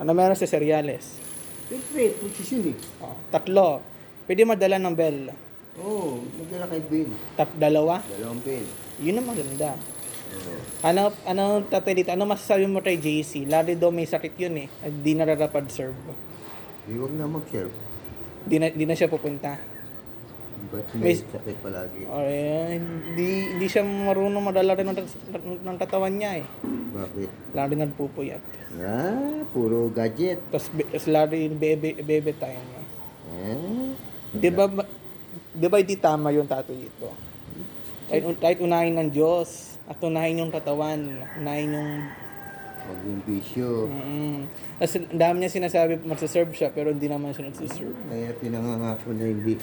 Ano meron sa cereales? Siyempre, posisyon eh. Oh, 3. Pwede madala ng bell. Oo, magdala kay Ben. 2. Dalawang Ben. Yun ang maganda. Oo. Ano tatay dito? Ano masasabi mo kay JC? Lalo daw may sakit yun eh. Di nararapad serve. Di huwag na mag-serve. Di na siya pupunta. Ba't may May- sakit palagi? Hindi siya marunong madala rin ng katawan niya eh. Bakit? Lalo nagpupuyat. Puro gadget. Tapos lalo yung bebe time. Di ba, hindi tama yung tato dito? Kahit unahin ng Diyos at unahin yung katawan, unahin yung... Huwag yung bisyo. Kasi ang dami niya sinasabi magsaserve siya pero hindi naman siya nagsaserve. Kaya pinangangako na hindi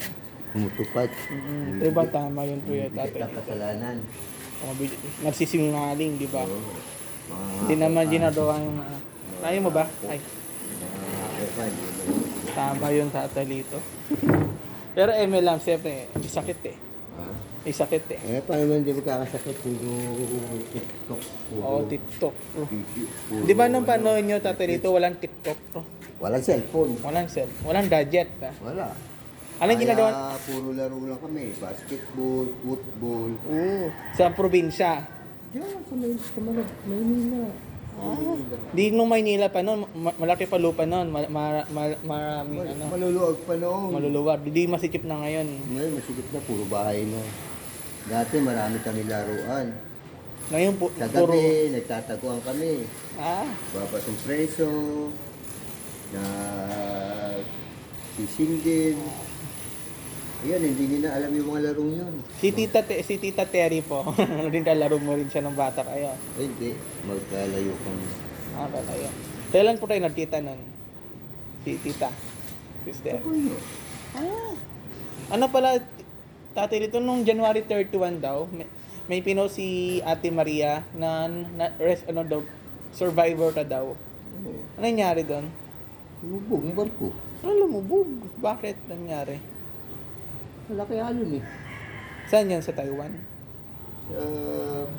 tumutupad. Di ba tama yung tuya Hindi tatay kita dito? kasalanan. Nagsisinungaling, di ba? Oo. Hindi naman ginagawa yung... Ayaw mo ba? Ay, Mangangako ka, hindi mo. tama yung tatay dito. Pero ML lang, siyempre, may sakit eh. Ha? May sakit eh. Paano man hindi magkakasakit kung TikTok? Oo, TikTok. Puro Di ba nung ano, panahon nyo, tatay dito, walang TikTok? Walang cellphone. Walang cell, walang gadget. Wala. Anong ginagawa? Kaya puro laro lang kami. Basketball, football. Oo, sa probinsya. Diyan, sa Maynila. Di nung Maynila pa noon, malaki pa lupa noon, maraming ano, Maluluwag pa noon. maluluwag. Di masikip na ngayon. Ngayon, masigit na, puro bahay na. Dati, marami kami laruan. Ngayon Sa puro... gabi, nagtataguan kami. Babasong preso, na sisingin. Ayan, hindi nyo na alam yung mga larong yun. Si Tita Terry po, ano din kalaro mo rin siya ng bata kayo. Ay, hindi. Magkalayo kami. Kayo. Kailan po tayo nagkita nun? Si Tita. Sister. Ako yun. Ano pala, tatay dito nung January 31 daw, may pinost si Ate Maria na survivor ka daw. Oo. Ano nangyari doon? Lumubog ang barko. Ano lumubog? Bakit nangyari? Malaki alon eh. Saan yan? Sa Taiwan? Sa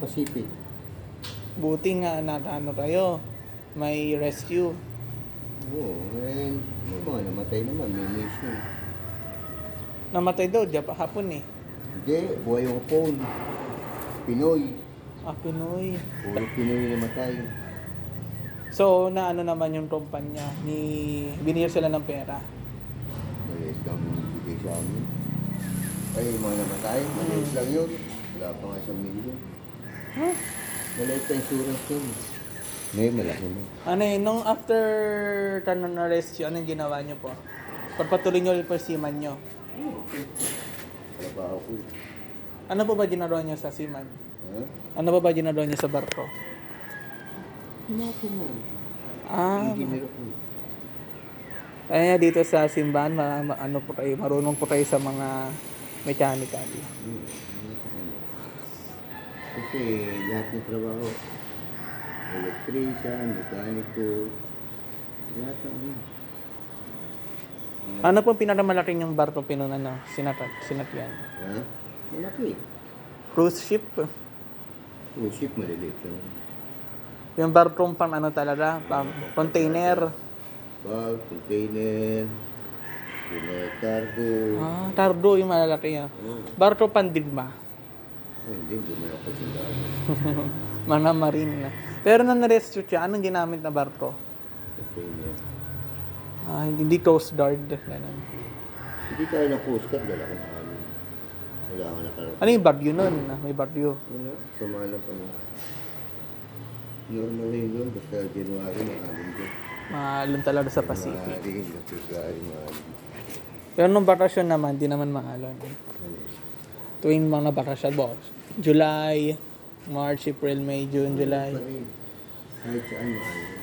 Pacific. Buti nga ano tayo. May rescue. Oo. And, mga namatay naman. May mission. Namatay daw, hapon eh. Hindi. Buhay yung phone. Pinoy. Pinoy. Puro Pinoy namatay. So, naano naman yung kumpanya ni binigyan sila ng pera. Maliit lang bigay sa amin. Ay, yung mga namatay. Maliit lang yun. Wala pa nga 1 milyon. Maliit pa insurance yun. Ngayon, malaki na. Ano eh, nung after na rescue, anong ginawa nyo po? Pagpatuloy nyo yung persiman nyo. Trabaho ko. Ano po ba ginagawa nyo sa seaman? Ha? Ano ba ginagawa nyo sa barko? Hinako mo. Engineer ako. Kaya dito sa simbahan, ano po kayo, marunong po kayo sa mga mechanical. Kasi lahat ng trabaho, electrician, mekaniko, lahat ng ano. Ano po pinakamalaking yung barko sinakyan? Ha? Malaki. Cruise ship? Cruise ship, maliliit lang. Yung barkong pang ano talaga, pang container. Bag, container, cargo. Cargo yung malalaki yan. Barko pandigma. Hindi mo napasindahan. Mga marine na. Pero nung na-rescue siya, anong ginamit na barko? Container. Hindi Coast Guard. Ganun. Hindi tayo ng Coast Guard, wala kang alin. Wala kang nakalap. Ano yung bagyo nun? May bagyo. Wala, sama na pa na. Normal yun doon, basta January, maalin doon. Maalon talaga sa Pacific. January, February, maalin. Pero nung bakasyon naman, di naman maalon. Tuwing mga bakasyon, boss. July, March, April, May, June, July. Kahit saan maalin.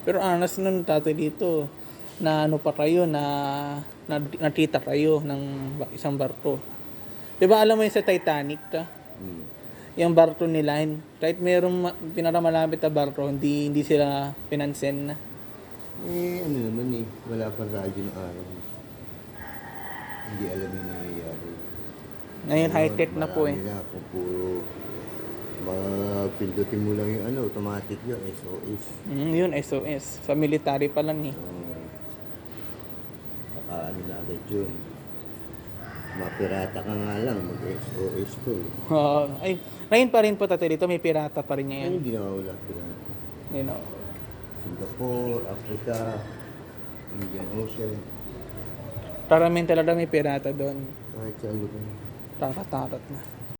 Pero honest nun, tatay dito, na ano pa kayo, nakita kayo ng isang barko. Diba alam mo yung sa Titanic, yung barko nila, kahit mayroong pinakamalapit na barko, hindi sila pinansin na. Ano naman wala pang radyo ng araw. Hindi alam yung nangyayari. Ngayon high-tech na po eh. Marami na kung puro Pindutin mo lang yung automatic yun, SOS. Yun, SOS. Sa military pa lang eh. Baka na agad yun. Mapirata ka nga lang, mag-SOS ko. Ay, ngayon pa rin po tatay dito, may pirata pa rin Ay, ngayon. hindi na wala pirata. You know. Singapore, Africa, Indian Ocean, Paramin talaga may pirata doon. kahit saan lugar. Takatakot na.